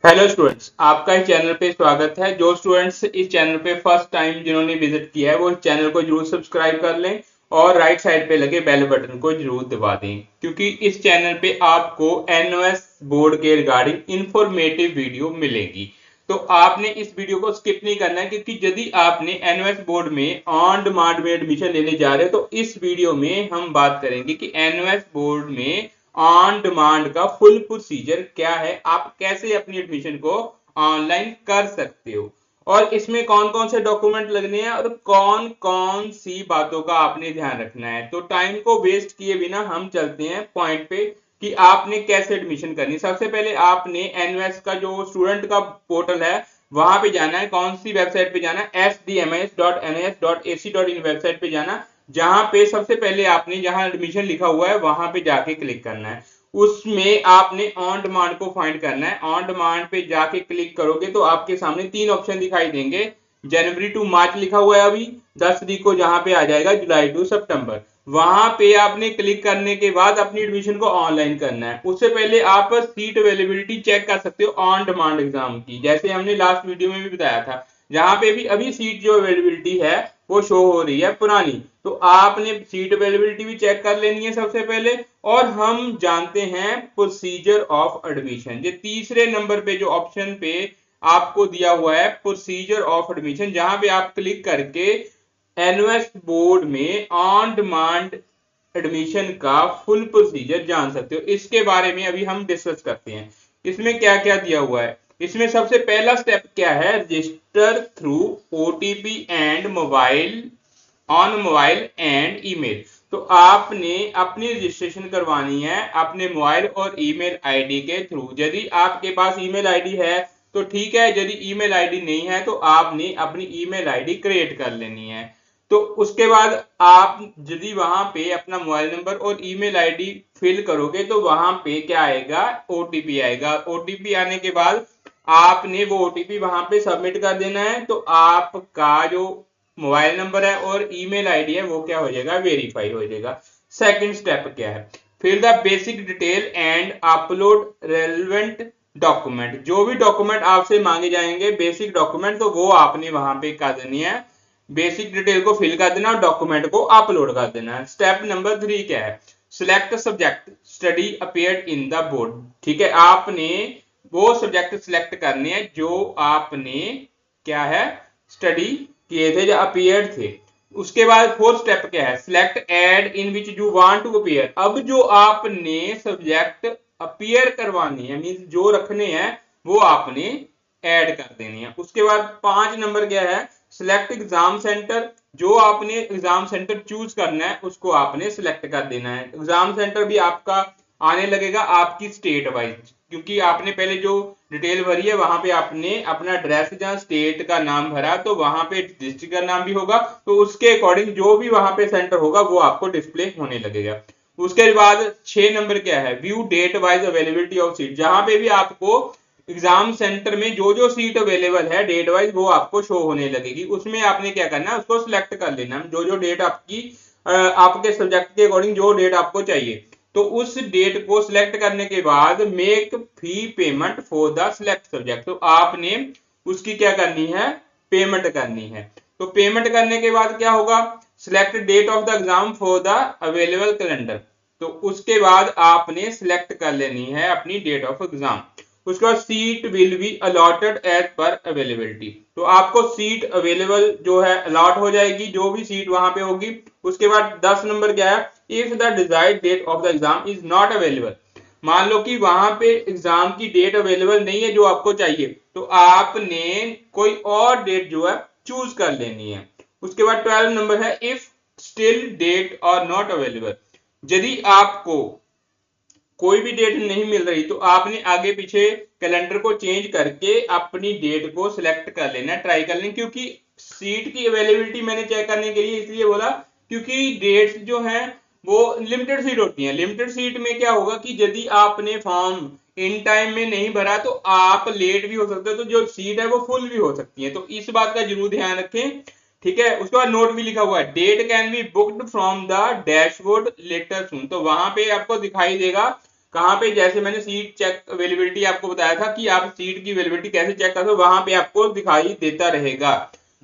Hello students, आपका इस channel पे स्वागत है। जो स्टूडेंट्स इस चैनल पे फर्स्ट टाइम जिन्होंने विजिट किया है वो इस चैनल को जरूर सब्सक्राइब कर लें और राइट साइड पे लगे बेल बटन को जरूर दबा दें, क्योंकि इस चैनल पे आपको एनओएस बोर्ड के रिगार्डिंग इंफॉर्मेटिव वीडियो मिलेगी। तो आपने इस वीडियो को स्किप नहीं करना है, क्योंकि यदि आपने एनओएस बोर्ड में ऑन डिमांड में एडमिशन लेने जा रहे हो तो इस वीडियो में हम बात करेंगे कि एनओएस बोर्ड में ऑन डिमांड का फुल प्रोसीजर क्या है, आप कैसे अपनी एडमिशन को ऑनलाइन कर सकते हो और इसमें कौन कौन से डॉक्यूमेंट लगने हैं और कौन कौन सी बातों का आपने ध्यान रखना है। तो टाइम को वेस्ट किए बिना हम चलते हैं पॉइंट पे कि आपने कैसे एडमिशन करनी। सबसे पहले आपने एनयूएस का जो स्टूडेंट का पोर्टल है वहां पे जाना है। कौन सी वेबसाइट पे जाना है? sdmis.nas.ac.in वेबसाइट पे जाना, जहां पे सबसे पहले आपने जहां एडमिशन लिखा हुआ है वहां पे जाके क्लिक करना है। उसमें आपने ऑन डिमांड को फाइंड करना है। ऑन डिमांड पे जाके क्लिक करोगे तो आपके सामने तीन ऑप्शन दिखाई देंगे। जनवरी टू मार्च लिखा हुआ है, अभी 10 तारीख को जहां पे आ जाएगा जुलाई टू सितंबर। वहां पे आपने क्लिक करने के बाद अपनी एडमिशन को ऑनलाइन करना है। उससे पहले आप सीट अवेलेबिलिटी चेक कर सकते हो ऑन डिमांड एग्जाम की, जैसे हमने लास्ट वीडियो में भी बताया था। जहां पे भी अभी सीट जो अवेलेबिलिटी है वो शो हो रही है पुरानी, तो आपने सीट अवेलेबिलिटी भी चेक कर लेनी है सबसे पहले। और हम जानते हैं प्रोसीजर ऑफ एडमिशन। ये तीसरे नंबर पे जो ऑप्शन पे आपको दिया हुआ है प्रोसीजर ऑफ एडमिशन, जहां पे आप क्लिक करके एनयूएस बोर्ड में ऑन डिमांड एडमिशन का फुल प्रोसीजर जान सकते हो। इसके बारे में अभी हम डिस्कस करते हैं इसमें क्या क्या दिया हुआ है। इसमें सबसे पहला स्टेप क्या है? Register through OTP and mobile on mobile and email. तो आपने अपनी रजिस्ट्रेशन करवानी है अपने मोबाइल और ईमेल आईडी के थ्रू। यदि आपके पास ईमेल आईडी है तो ठीक है, यदि ईमेल आईडी नहीं है तो आपने अपनी ईमेल आईडी क्रिएट कर लेनी है। तो उसके बाद आप यदि वहां पे अपना मोबाइल नंबर और ईमेल आईडी फिल करोगे तो वहां पे क्या आएगा? ओटीपी आएगा। ओटीपी आने के बाद आपने वो ओटीपी वहां पे सबमिट कर देना है, तो आपका जो मोबाइल नंबर है और ईमेल आईडी है वो क्या हो जाएगा? वेरीफाई हो जाएगा। सेकंड स्टेप क्या है? Fill the basic detail and upload relevant document. जो भी डॉक्यूमेंट आपसे मांगे जाएंगे बेसिक डॉक्यूमेंट, तो वो आपने वहां पे कर देनी है। बेसिक डिटेल को फिल कर देना और डॉक्यूमेंट को अपलोड कर देना है। स्टेप नंबर 3 क्या है? Select subject study appeared in the board. ठीक है, आपने वो सब्जेक्ट सिलेक्ट करने हैं जो आपने क्या है स्टडी किए थे, जो अपीयर्ड थे। उसके बाद फोर्थ स्टेप क्या है? Select ad in which you want to appear. अब जो आपने सब्जेक्ट अपीयर करवानी है, मींस जो रखने हैं वो आपने ऐड कर देनी है। उसके बाद 5 नंबर क्या है? Select exam centre. जो आपने एग्जाम सेंटर चूज करना है उसको आपने सिलेक्ट कर देना है। एग्जाम सेंटर भी आपका आने लगेगा आपकी स्टेट वाइज, क्योंकि आपने पहले जो डिटेल भरी है वहां पे आपने अपना एड्रेस जहां स्टेट का नाम भरा तो वहां पे डिस्ट्रिक्ट का नाम भी होगा, तो उसके अकॉर्डिंग जो भी वहां पे सेंटर होगा वो आपको डिस्प्ले होने लगेगा। उसके बाद 6 नंबर क्या है? View date wise availability of seat. जहां पे भी आपको एग्जाम सेंटर में जो जो सीट अवेलेबल है डेट वाइज वो आपको शो होने लगेगी। उसमें आपने क्या करना है? उसको सिलेक्ट कर लेना, जो जो डेट आपकी आपके सब्जेक्ट के अकॉर्डिंग जो डेट आपको चाहिए, तो उस डेट को सिलेक्ट करने के बाद make fee payment for the select subject. तो आपने उसकी क्या करनी है? पेमेंट करनी है। तो पेमेंट करने के बाद क्या होगा? Select date of the exam for the available calendar. तो उसके बाद आपने सिलेक्ट कर लेनी है अपनी डेट ऑफ एग्जाम। उसके बाद seat will be allotted as per availability. तो आपको सीट अवेलेबल जो है अलॉट हो जाएगी, जो भी सीट वहां पे होगी। उसके बाद 10 नंबर क्या है? If the desired date of the exam is not available. मान लो कि वहां पे एग्जाम की डेट अवेलेबल नहीं है जो आपको चाहिए, तो आपने कोई और डेट जो है चूज कर लेनी है। उसके बाद 12 नंबर है इफ स्टिल डेट और नॉट अवेलेबल। यदि आपको कोई भी डेट नहीं मिल रही तो आपने आगे पीछे कैलेंडर को चेंज करके अपनी डेट को सिलेक्ट कर लेना, ट्राई कर लेना। क्योंकि सीट की अवेलेबिलिटी मैंने चेक करने के लिए इसलिए बोला क्योंकि डेट्स जो हैं वो लिमिटेड सीट होती हैं। लिमिटेड सीट में क्या होगा कि यदि आपने फॉर्म इन टाइम में नहीं भरा तो आप लेट भी हो सकते हो, तो जो सीट है वो फुल भी हो सकती है। तो इस बात का जरूर ध्यान रखें। ठीक है, उसके बाद नोट भी लिखा हुआ है date can be booked from the dashboard later soon. तो वहां पे आपको दिखाई देगा कहाँ पे, जैसे मैंने सीट चेक अवेलेबिलिटी आपको बताया था कि आप सीट की अवेलेबिलिटी कैसे चेक करते हो, वहां पे आपको दिखाई देता रहेगा।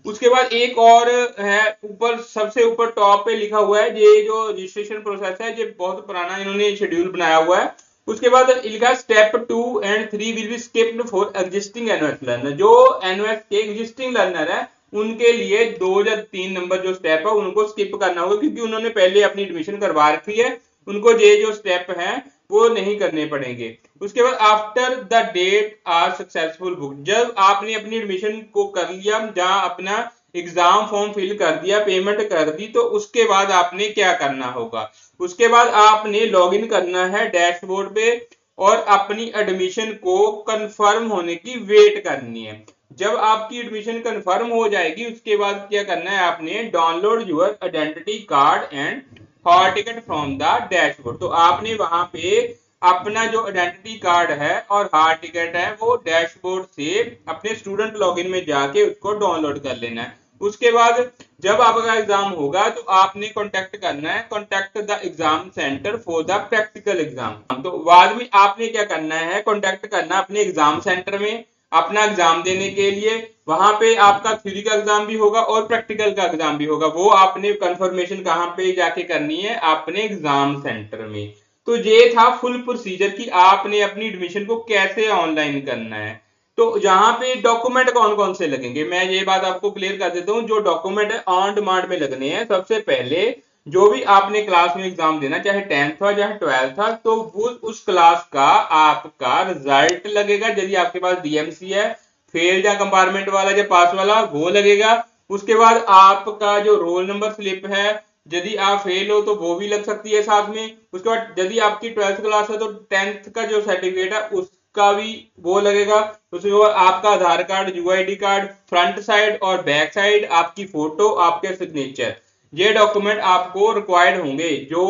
उसके बाद एक और है, ऊपर सबसे ऊपर टॉप पे लिखा हुआ है, ये जो रजिस्ट्रेशन प्रोसेस है ये बहुत पुराना इन्होंने शेड्यूल बनाया हुआ है। उसके बाद लिखा step 2 and 3 will be skipped for existing NOS learner. जो एनओएस के एग्जिस्टिंग लर्नर है उनके लिए 2 या 3 नंबर जो स्टेप है उनको स्किप करना होगा, क्योंकि उन्होंने पहले अपनी एडमिशन करवा रखी है, उनको ये जो स्टेप है वो नहीं करने पड़ेंगे। उसके बाद after the date are successful book, जब आपने अपनी एडमिशन को कर लिया, जहां अपना एग्जाम फॉर्म फिल कर दिया, पेमेंट कर दी, तो उसके बाद आपने क्या करना होगा, उसके बाद आपने लॉगिन करना है डैशबोर्ड पे और अपनी एडमिशन को कंफर्म होने की वेट करनी है। जब आपकी एडमिशन कंफर्म हो जाएगी उसके बाद क्या करना है, आपने download your identity card and hall ticket from the dashboard. तो आपने वहां पे अपना जो आइडेंटिटी कार्ड है और हॉल टिकट है वो डैशबोर्ड से अपने स्टूडेंट लॉगिन में जाके उसको डाउनलोड कर लेना है। उसके बाद जब आपका एग्जाम होगा तो आपने कांटेक्ट करना है, contact the exam centre for the practical exam. तो बाद में आपने क्या करना है, कांटेक्ट करना अपने एग्जाम सेंटर में अपना एग्जाम देने के लिए। वहां पे आपका थ्योरी का एग्जाम भी होगा और प्रैक्टिकल का एग्जाम भी होगा। वो आपने कंफर्मेशन कहाँ पे जाके करनी है, अपने एग्जाम सेंटर में। तो ये था फुल प्रोसीजर कि आपने अपनी एडमिशन को कैसे ऑनलाइन करना है। तो यहाँ पे डॉक्यूमेंट कौन कौन से लगेंगे, मैं ये बात आपको क्लियर कर देता हूँ। जो डॉक्यूमेंट है ऑन डिमांड में लगने हैं। सबसे पहले जो भी आपने क्लास में एग्जाम देना, चाहे 10th था चाहे 12th था, तो वो उस क्लास का आपका रिजल्ट लगेगा, यदि आपके पास डीएमसी है, फेल या कंपार्टमेंट वाला या पास वाला वो लगेगा। उसके बाद आपका जो रोल नंबर स्लिप है, यदि आप फेल हो तो वो भी लग सकती है साथ में। उसके बाद यदि आपकी 12th क्लास है तो 10th का जो सर्टिफिकेट है उसका भी वो लगेगा। उसके बाद आपका Aadhaar card, UID card, front side और बैक साइड, आपकी फोटो, आपके सिग्नेचर, ये डॉक्यूमेंट आपको रिक्वायर्ड होंगे, जो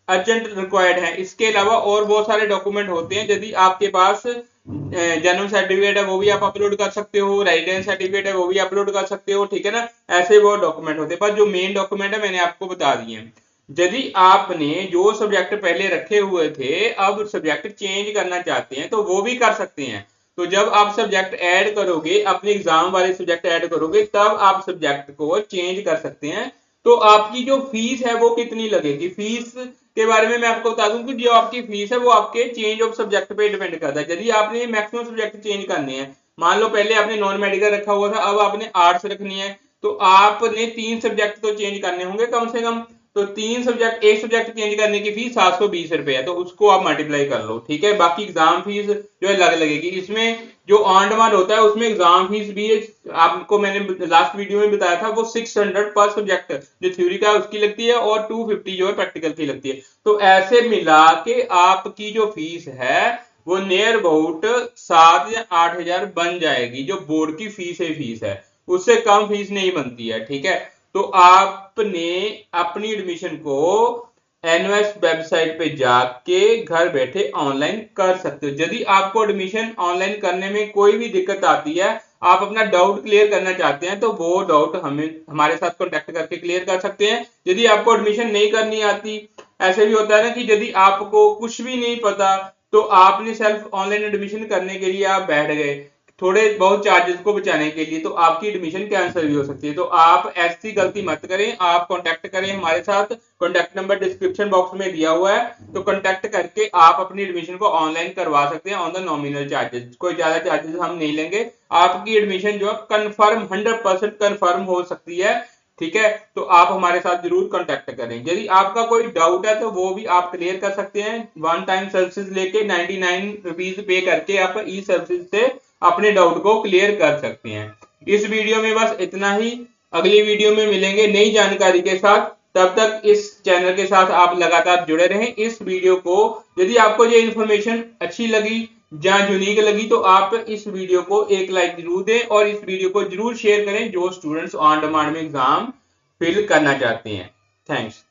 अर्जेंट रिक्वायर्ड है। इसके अलावा और बहुत सारे डॉक्यूमेंट होते हैं। यदि आपके पास जन्म सर्टिफिकेट है वो भी आप अपलोड कर सकते हो, रेजिडेंस सर्टिफिकेट है वो भी अपलोड कर सकते हो, ठीक है ना। ऐसे वो डॉक्यूमेंट होते हैं, पर जो मेन डॉक्यूमेंट है मैंने आपको बता दिए हैं। यदि आपने जो सब्जेक्ट पहले रखे हुए थे अब सब्जेक्ट चेंज करना चाहते हैं तो वो भी कर सकते हैं। तो जब आप सब्जेक्ट ऐड करोगे, अपने एग्जाम वाले सब्जेक्ट ऐड करोगे, तब आप सब्जेक्ट को चेंज कर सकते हैं। तो आपकी जो फीस है वो कितनी लगेगी, फीस के बारे में मैं आपको बता दूं कि जो आपकी फीस है वो आपके चेंज ऑफ सब्जेक्ट पे डिपेंड करता है। यदि आपने मैक्सिमम सब्जेक्ट चेंज करने हैं, मान लो पहले आपने नॉन मेडिकल रखा हुआ था, अब आपने आर्ट्स रखनी है, तो आपने 3 सब्जेक्ट तो चेंज करने होंगे कम से कम। तो 3 सब्जेक्ट, एक सब्जेक्ट चेंज करने की फीस 720 रुपए है, तो उसको आप मल्टीप्लाई कर लो, ठीक है। बाकी एग्जाम फीस जो है अलग लगेगी। इसमें जो ऑन डिमांड होता है उसमें एग्जाम फीस भी है, आपको मैंने लास्ट वीडियो में बताया था, वो 600 पर सब्जेक्ट जो थ्योरी का है उसकी लगती है और 250 जो है प्रैक्टिकल की लगती है। तो ऐसे मिला के आपकी जो फीस है वो नियर अबाउट 7 या 8 हजार बन जाएगी, जो बोर्ड की फीस है, उससे कम फीस नहीं बनती है, ठीक है। तो आपने अपनी एडमिशन को एनओएस वेबसाइट पे जाके घर बैठे ऑनलाइन कर सकते हो। यदि आपको एडमिशन ऑनलाइन करने में कोई भी दिक्कत आती है, आप अपना डाउट क्लियर करना चाहते हैं, तो वो डाउट हमें हमारे साथ कांटेक्ट करके क्लियर कर सकते हैं। यदि आपको एडमिशन नहीं करनी आती, ऐसे भी होता है ना कि यदि आपको कुछ भी नहीं पता तो आपने सेल्फ ऑनलाइन एडमिशन करने के लिए आप बैठ गए थोड़े बहुत चार्जेस को बचाने के लिए, तो आपकी एडमिशन कैंसिल भी हो सकती है। तो आप ऐसी गलती मत करें, आप कांटेक्ट करें हमारे साथ, कांटेक्ट नंबर डिस्क्रिप्शन बॉक्स में दिया हुआ है, तो कांटेक्ट करके आप अपनी एडमिशन को ऑनलाइन करवा सकते हैं ऑन द नॉमिनल चार्जेस। कोई ज्यादा चार्जेस हम नहीं लेंगे, आपकी एडमिशन जो है कंफर्म 100% कंफर्म हो सकती है, ठीक है। तो आप हमारे साथ जरूर कांटेक्ट करें। यदि आपका कोई डाउट है तो वो भी आप क्लियर कर सकते हैं, वन टाइम सर्विसेज लेके 99 रुपीज पे करके आप ई सर्विसेज से अपने डाउट को क्लियर कर सकते हैं। इस वीडियो में बस इतना ही, अगली वीडियो में मिलेंगे नई जानकारी के साथ। तब तक इस चैनल के साथ आप लगातार जुड़े रहें। इस वीडियो को यदि आपको ये इन्फॉर्मेशन अच्छी लगी या यूनिक लगी तो आप इस वीडियो को एक लाइक जरूर दें और इस वीडियो को जरूर शेयर करें जो स्टूडेंट्स ऑन डिमांड में एग्जाम फिल करना चाहते हैं। थैंक्स।